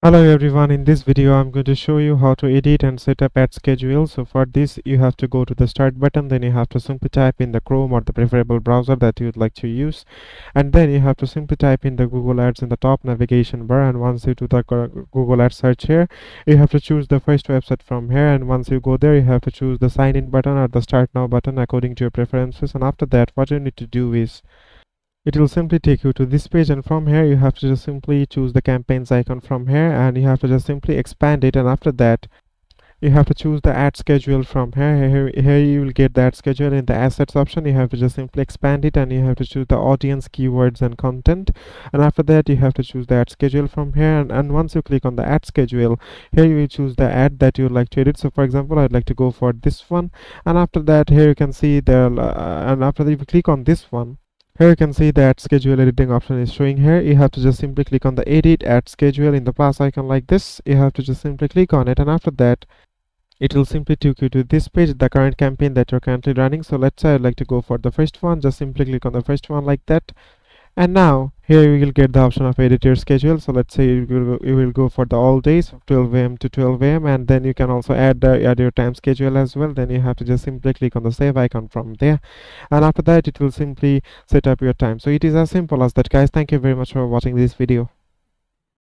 Hello everyone, in this video I'm going to show you how to edit and set up ad schedule. So for this you have to go to the start button, then you have to simply type in the Chrome or the preferable browser that you would like to use, and then you have to simply type in the Google Ads in the top navigation bar. And once you do the Google Ads search here, you have to choose the first website from here, and once you go there you have to choose the sign in button or the start now button according to your preferences. And after that, what you need to do is it will simply take you to this page, and from here you have to just simply choose the campaigns icon from here, and you have to just simply expand it. And after that you have to choose the ad schedule from here you will get the ad schedule. In the assets option you have to just simply expand it, and you have to choose the audience, keywords and content. And after that you have to choose the ad schedule from here, and once you click on the ad schedule, here you will choose the ad that you would like to edit. So for example, I'd like to go for this one, and after that here you can see the and after that if you click on this one, here you can see that schedule editing option is showing here. You have to just simply click on the edit ad schedule in the plus icon like this. You have to just simply click on it, and after that it will simply take you to this page, the current campaign that you're currently running. So let's say I'd like to go for the first one. Just simply click on the first one like that, and now here you will get the option of edit your schedule. So let's say you will go for the all days 12 a.m. to 12 a.m. and then you can also add your time schedule as well. Then you have to just simply click on the save icon from there, and after that it will simply set up your time. So it is as simple as that, guys. Thank you very much for watching this video.